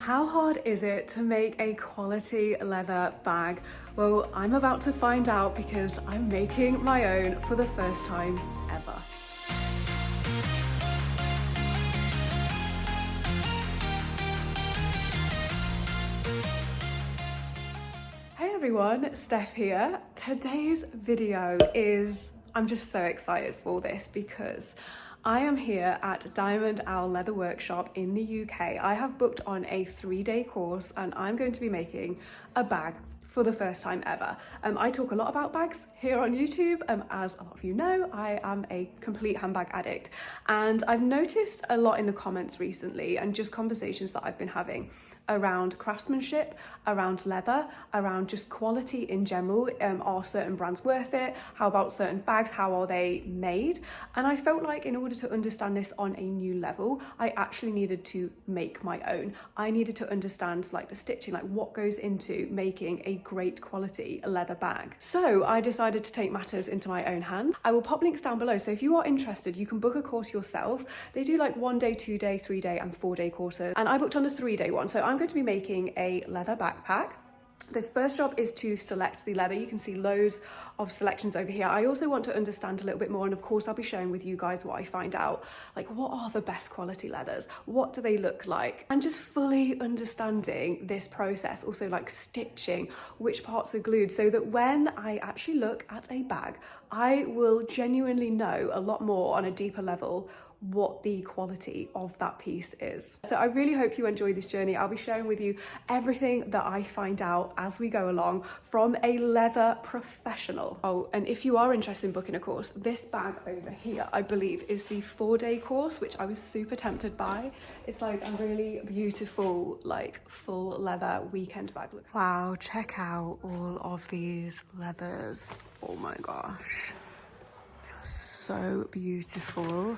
How hard is it to make a quality leather bag? Well, I'm about to find out because I'm making my own for the first time ever. Hey everyone, Steph here. Today's video I'm just so excited for this because I am here at Diamond Owl Leather Workshop in the UK. I have booked on a 3-day course and I'm going to be making a bag for the first time ever. I talk a lot about bags here on YouTube. As a lot of you know, I am a complete handbag addict, and I've noticed a lot in the comments recently and just conversations that I've been having around craftsmanship, around leather, around just quality in general. Are certain brands worth it? How about certain bags? How are they made? And I felt like in order to understand this on a new level, I actually needed to make my own. I needed to understand like the stitching, like what goes into making a great quality leather bag. So I decided to take matters into my own hands. I will pop links down below. So if you are interested, you can book a course yourself. They do like 1-day, 2-day, 3-day and 4-day courses. And I booked on the 3-day one. So I'm going to be making a leather backpack. The first job is to select the leather. You can see loads of selections over here. I also want to understand a little bit more, and of course I'll be sharing with you guys what I find out, like what are the best quality leathers, what do they look like, and just fully understanding this process. Also like stitching, which parts are glued, so that when I actually look at a bag, I will genuinely know a lot more on a deeper level what the quality of that piece is. So I really hope you enjoy this journey. I'll be sharing with you everything that I find out as we go along from a leather professional. Oh, and if you are interested in booking a course, this bag over here, I believe, is the 4-day course, which I was super tempted by. It's like a really beautiful, like full leather weekend bag. Look. Wow, check out all of these leathers. Oh my gosh, so beautiful.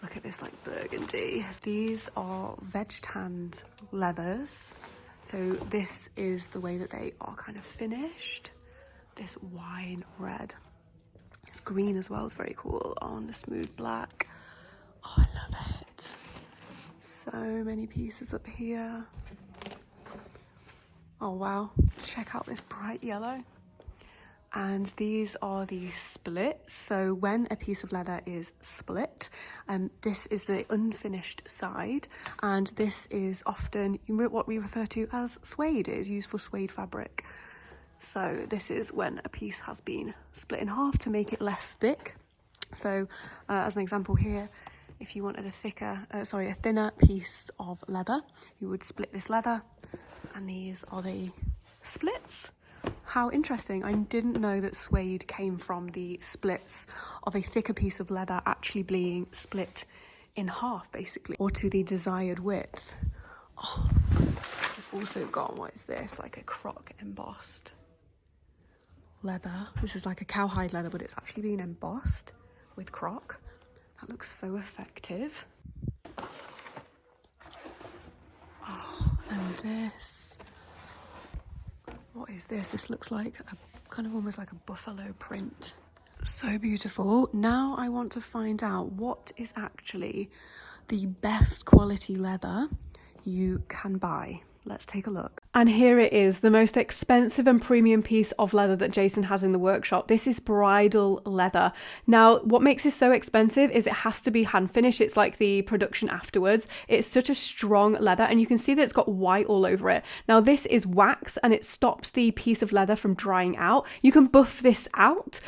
Look at this like burgundy. These are veg tanned leathers. So this is the way that they are kind of finished. This wine red. It's green as well, it's very cool. On the smooth black. Oh, I love it. So many pieces up here. Oh wow, check out this bright yellow. And these are the splits. So when a piece of leather is split, this is the unfinished side, and this is often what we refer to as suede. It is used for suede fabric. So this is when a piece has been split in half to make it less thick. So as an example here, if you wanted a thinner piece of leather, you would split this leather, and these are the splits. How interesting. I didn't know that suede came from the splits of a thicker piece of leather actually being split in half, basically, or to the desired width. Oh, I've also got, what is this, like a croc embossed leather. This is like a cowhide leather, but it's actually been embossed with croc. That looks so effective. Oh, and this, what is this? This looks like a kind of almost like a buffalo print. So beautiful. Now I want to find out what is actually the best quality leather you can buy. Let's take a look. And here it is, the most expensive and premium piece of leather that Jason has in the workshop. This is bridal leather. Now, what makes this so expensive is it has to be hand finished. It's like the production afterwards. It's such a strong leather, and you can see that it's got white all over it. Now, this is wax, and it stops the piece of leather from drying out. You can buff this out.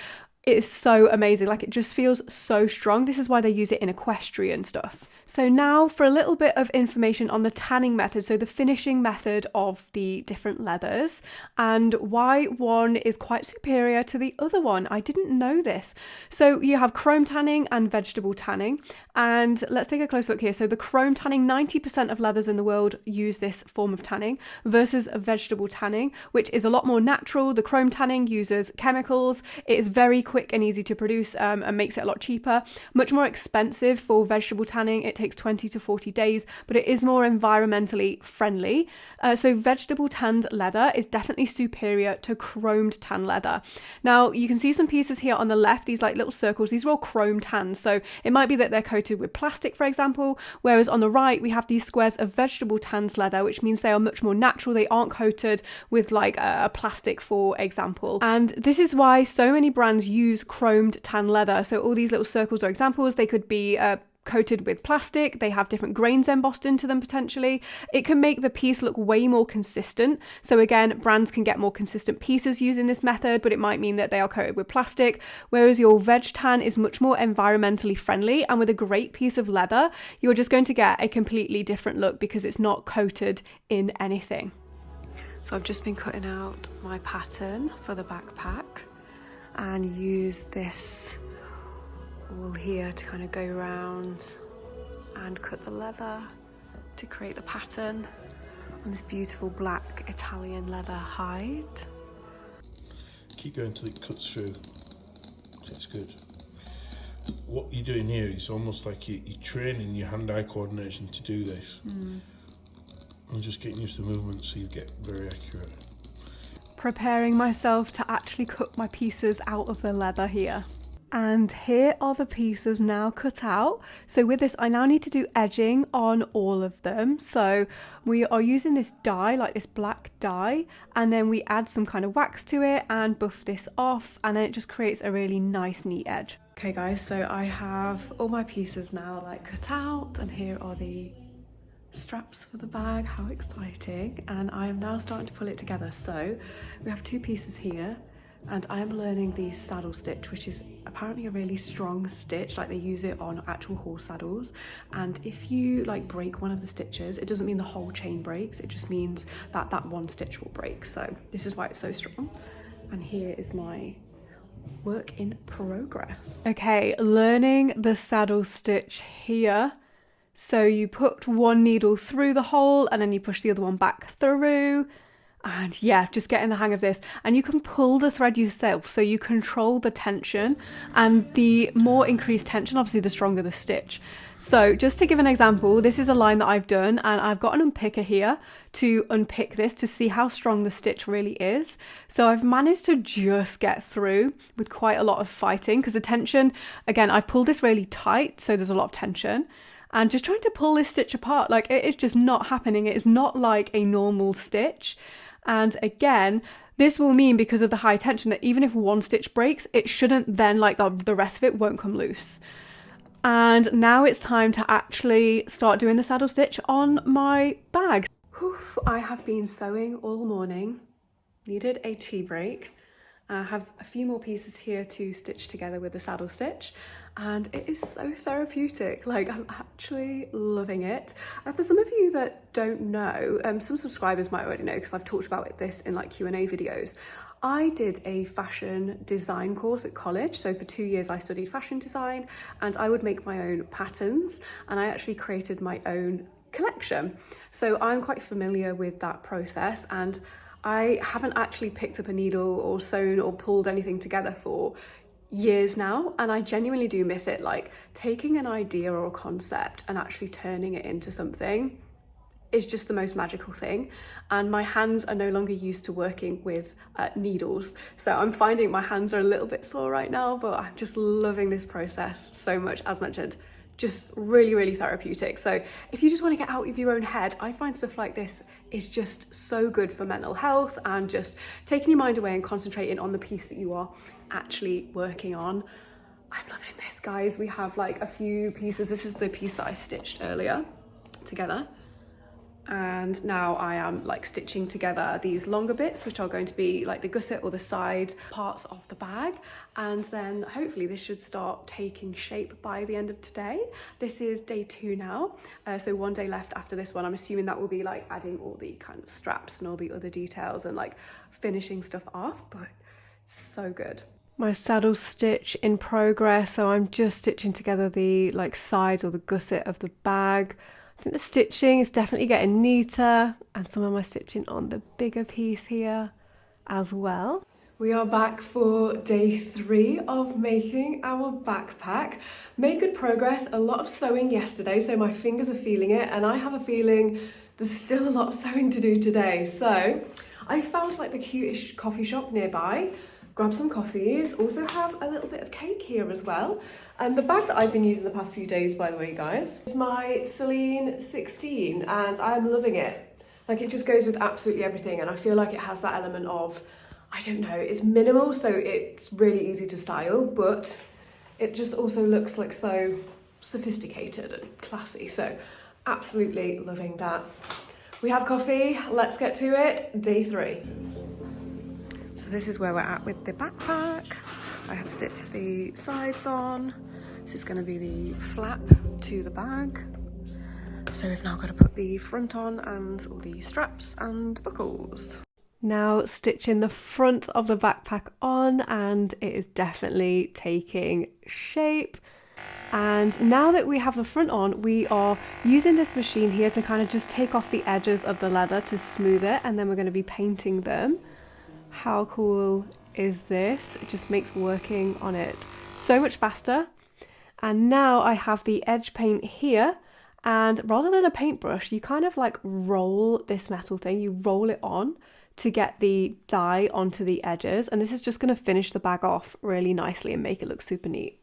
It is so amazing. Like, it just feels so strong. This is why they use it in equestrian stuff. So now for a little bit of information on the tanning method, so the finishing method of the different leathers, and why one is quite superior to the other one. I didn't know this. So you have chrome tanning and vegetable tanning, and let's take a close look here. So the chrome tanning, 90% of leathers in the world use this form of tanning, versus vegetable tanning, which is a lot more natural. The chrome tanning uses chemicals. It is very quick and easy to produce, and makes it a lot cheaper. Much more expensive for vegetable tanning. It takes 20 to 40 days, but it is more environmentally friendly. So vegetable tanned leather is definitely superior to chromed tan leather. Now you can see some pieces here on the left, these like little circles, these are all chrome tanned. So it might be that they're coated with plastic, for example, whereas on the right we have these squares of vegetable tanned leather, which means they are much more natural. They aren't coated with like a plastic, for example. And this is why so many brands use chromed tan leather. So all these little circles are examples. They could be coated with plastic, they have different grains embossed into them potentially. It can make the piece look way more consistent. So again, brands can get more consistent pieces using this method, but it might mean that they are coated with plastic, whereas your veg tan is much more environmentally friendly, and with a great piece of leather, you're just going to get a completely different look because it's not coated in anything. So I've just been cutting out my pattern for the backpack and use this wool here to kind of go around and cut the leather to create the pattern on this beautiful black Italian leather hide. Keep going until it cuts through. It's good. What you're doing here is almost like you're training your hand-eye coordination to do this. I'm just getting used to the movement so you get very accurate. Preparing myself to actually cut my pieces out of the leather here. And here are the pieces now cut out. So with this, I now need to do edging on all of them. So we are using this dye, like this black dye, and then we add some kind of wax to it and buff this off, and then it just creates a really nice, neat edge. Okay guys, so I have all my pieces now like cut out, and here are the straps for the bag. How exciting. And I am now starting to pull it together. So we have two pieces here, and I am learning the saddle stitch, which is apparently a really strong stitch, like they use it on actual horse saddles. And if you like break one of the stitches, it doesn't mean the whole chain breaks, it just means that that one stitch will break. So this is why it's so strong. And here is my work in progress. Okay, learning the saddle stitch here. So you put one needle through the hole and then you push the other one back through. And yeah, just getting the hang of this. And you can pull the thread yourself, so you control the tension, and the more increased tension, obviously the stronger the stitch. So just to give an example, this is a line that I've done, and I've got an unpicker here to unpick this to see how strong the stitch really is. So I've managed to just get through with quite a lot of fighting, because the tension, again, I've pulled this really tight, so there's a lot of tension. And just trying to pull this stitch apart, like it is just not happening. It is not like a normal stitch. And again, this will mean, because of the high tension, that even if one stitch breaks, it shouldn't then, like the rest of it won't come loose. And now it's time to actually start doing the saddle stitch on my bag. Whew, I have been sewing all morning, needed a tea break. I have a few more pieces here to stitch together with the saddle stitch, and it is so therapeutic. Like, I'm actually loving it. For some of you that don't know, some subscribers might already know because I've talked about this in like Q&A videos. I did a fashion design course at college. So for 2 years I studied fashion design, and I would make my own patterns, and I actually created my own collection. So I'm quite familiar with that process, and I haven't actually picked up a needle or sewn or pulled anything together for years now, and I genuinely do miss it. Like, taking an idea or a concept and actually turning it into something is just the most magical thing. And my hands are no longer used to working with needles, so I'm finding my hands are a little bit sore right now, but I'm just loving this process so much. As mentioned, just really, really therapeutic. So if you just want to get out of your own head, I find stuff like this is just so good for mental health and just taking your mind away and concentrating on the piece that you are actually working on. I'm loving this, guys. We have like a few pieces. This is the piece that I stitched earlier together. And now I am like stitching together these longer bits, which are going to be like the gusset or the side parts of the bag. And then hopefully this should start taking shape by the end of today. This is day 2 now. So 1 day left after this one. I'm assuming that will be like adding all the kind of straps and all the other details and like finishing stuff off, but it's so good. My saddle stitch in progress. So I'm just stitching together the like sides or the gusset of the bag. I think the stitching is definitely getting neater, and some of my stitching on the bigger piece here as well. We are back for day 3 of making our backpack. Made good progress, a lot of sewing yesterday, so my fingers are feeling it, and I have a feeling there's still a lot of sewing to do today. So I found like the cutest coffee shop nearby, grabbed some coffees, also have a little bit of cake here as well. And the bag that I've been using the past few days, by the way, guys, is my Celine 16, and I'm loving it. Like, it just goes with absolutely everything, and I feel like it has that element of, I don't know, it's minimal, so it's really easy to style, but it just also looks like so sophisticated and classy, so absolutely loving that. We have coffee, let's get to it, day 3. So this is where we're at with the backpack. I have stitched the sides on. This is going to be the flap to the bag. So we've now got to put the front on and all the straps and buckles. Now stitching the front of the backpack on, and it is definitely taking shape. And now that we have the front on, we are using this machine here to kind of just take off the edges of the leather to smooth it, and then we're going to be painting them. How cool is this? It just makes working on it so much faster. And now I have the edge paint here, and rather than a paintbrush, you kind of like roll this metal thing, you roll it on to get the dye onto the edges, and this is just going to finish the bag off really nicely and make it look super neat.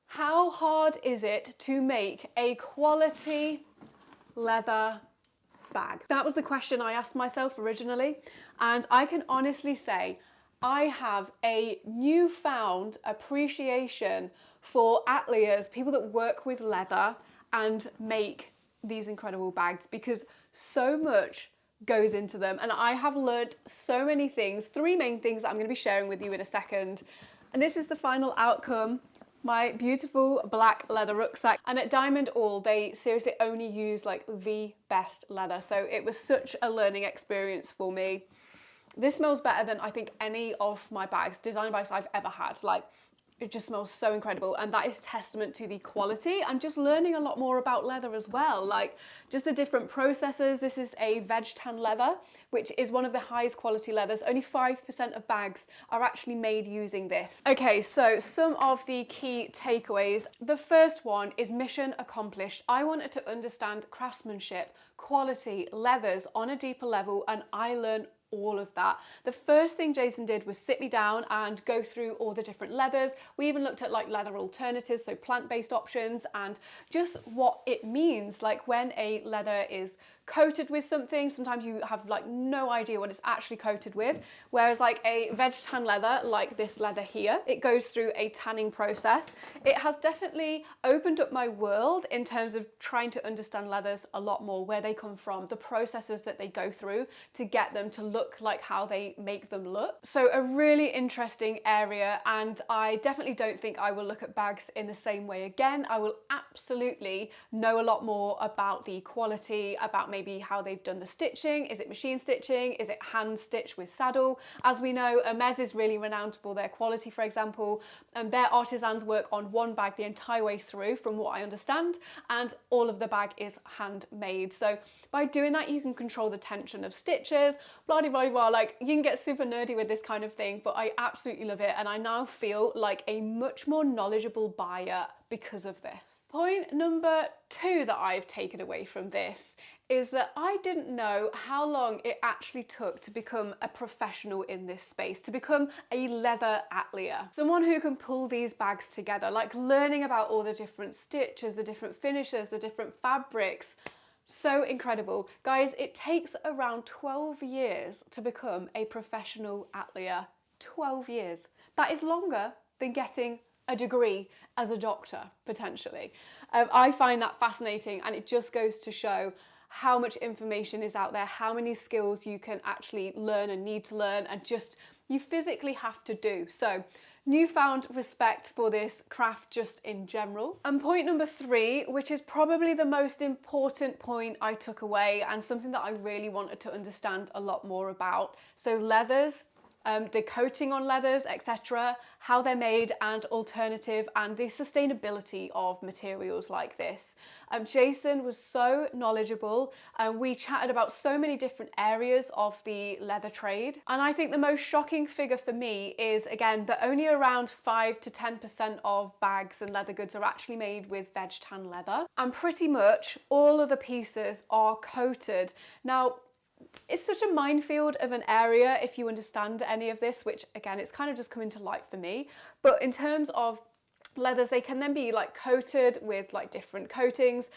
How hard is it to make a quality leather bag? That was the question I asked myself originally, and I can honestly say I have a newfound appreciation for ateliers, people that work with leather and make these incredible bags, because so much goes into them, and I have learned so many things. 3 main things that I'm going to be sharing with you in a second, and this is the final outcome. My beautiful black leather rucksack, and at Diamond All they seriously only use like the best leather, so it was such a learning experience for me. This smells better than I think any of my bags, designer bags I've ever had. Like, it just smells so incredible, and that is testament to the quality. I'm just learning a lot more about leather as well, like just the different processes. This is a veg tan leather, which is one of the highest quality leathers. Only 5% of bags are actually made using this. Okay, so some of the key takeaways. The first one is mission accomplished. I wanted to understand craftsmanship, quality, leathers on a deeper level, and I learned all of that. The first thing Jason did was sit me down and go through all the different leathers. We even looked at like leather alternatives, so plant-based options, and just what it means, like when a leather is coated with something, sometimes you have like no idea what it's actually coated with, whereas like a veg tan leather, like this leather here, it goes through a tanning process. It has definitely opened up my world in terms of trying to understand leathers a lot more, where they come from, the processes that they go through to get them to look like how they make them look. So a really interesting area, and I definitely don't think I will look at bags in the same way again. I will absolutely know a lot more about the quality, about maybe how they've done the stitching. Is it machine stitching? Is it hand stitch with saddle? As we know, Hermes is really renowned for their quality, for example, and their artisans work on one bag the entire way through, from what I understand, and all of the bag is handmade. So by doing that, you can control the tension of stitches, blah, blah, blah, blah. Like, you can get super nerdy with this kind of thing, but I absolutely love it, and I now feel like a much more knowledgeable buyer because of this. Point number 2 that I've taken away from this is that I didn't know how long it actually took to become a professional in this space, to become a leather atelier. Someone who can pull these bags together, like learning about all the different stitches, the different finishes, the different fabrics. So incredible. Guys, it takes around 12 years to become a professional atelier. 12 years. That is longer than getting a degree as a doctor, potentially. I find that fascinating, and it just goes to show how much information is out there, how many skills you can actually learn and need to learn, and just you physically have to do. So newfound respect for this craft just in general. And point number 3, which is probably the most important point I took away, and something that I really wanted to understand a lot more about. So leathers the coating on leathers, etc., how they're made and alternative, and the sustainability of materials like this. Jason was so knowledgeable, and we chatted about so many different areas of the leather trade. And I think the most shocking figure for me is, again, that only around 5 to 10% of bags and leather goods are actually made with veg tan leather. And pretty much all of the pieces are coated. Now, it's such a minefield of an area if you understand any of this, which again, it's kind of just coming to light for me. But in terms of leathers, they can then be like coated with like different coatings.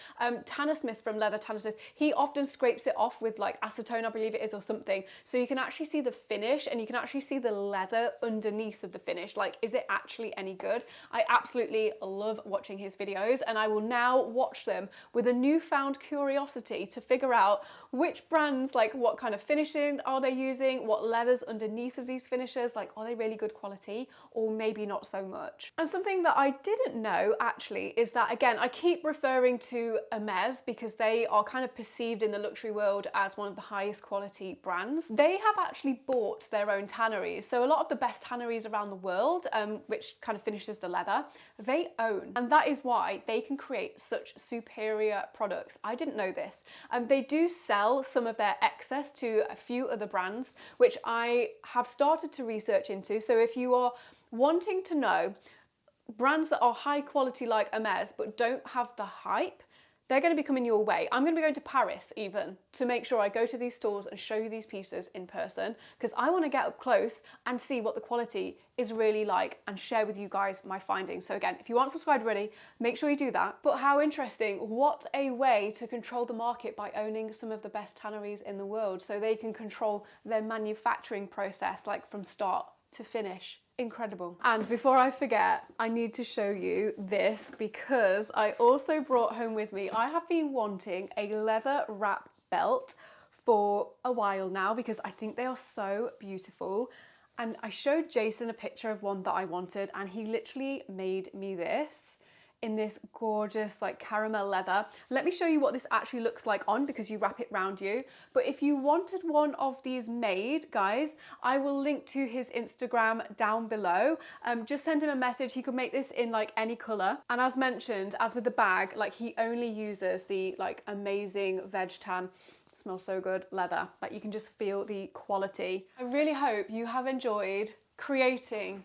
Tanner Smith from Leather Tanner Smith, he often scrapes it off with like acetone, I believe it is, or something, so you can actually see the finish and you can actually see the leather underneath of the finish. Like, is it actually any good? I absolutely love watching his videos, and I will now watch them with a newfound curiosity to figure out which brands, like what kind of finishing are they using, what leathers underneath of these finishes, like are they really good quality or maybe not so much. And something that I didn't know actually is that, again, I keep referring to Hermes because they are kind of perceived in the luxury world as one of the highest quality brands. They have actually bought their own tanneries. So a lot of the best tanneries around the world, which kind of finishes the leather, they own. And that is why they can create such superior products. I didn't know this. They do sell some of their excess to a few other brands, which I have started to research into. So if you are wanting to know brands that are high quality like Hermes but don't have the hype, they're going to be coming your way. I'm going to be going to Paris even to make sure I go to these stores and show you these pieces in person, because I want to get up close and see what the quality is really like and share with you guys my findings. So again, if you aren't subscribed already, make sure you do that. But how interesting, what a way to control the market by owning some of the best tanneries in the world, so they can control their manufacturing process, like from start to finish. Incredible. And before I forget, I need to show you this because I also brought home with me, I have been wanting a leather wrap belt for a while now because I think they are so beautiful. And I showed Jason a picture of one that I wanted, and he literally made me this in this gorgeous like caramel leather. Let me show you what this actually looks like on, because you wrap it round you. But if you wanted one of these made, guys, I will link to his Instagram down below. Just send him a message. He could make this in like any color. And as mentioned, as with the bag, like he only uses the like amazing veg tan, smells so good, leather. Like you can just feel the quality. I really hope you have enjoyed creating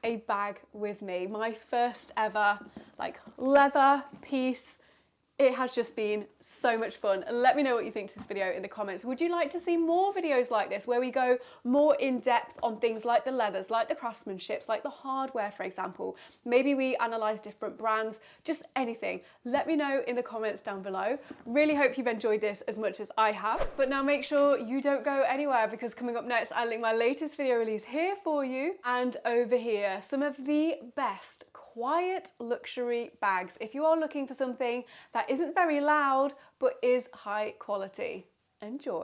a bag with me. My first ever like leather piece. It has just been so much fun. Let me know what you think to this video in the comments. Would you like to see more videos like this where we go more in depth on things like the leathers, like the craftsmanships, like the hardware, for example? Maybe we analyze different brands, just anything. Let me know in the comments down below. Really hope you've enjoyed this as much as I have. But now make sure you don't go anywhere, because coming up next, I'll link my latest video release here for you, and over here, some of the best quiet luxury bags if you are looking for something that isn't very loud but is high quality. Enjoy.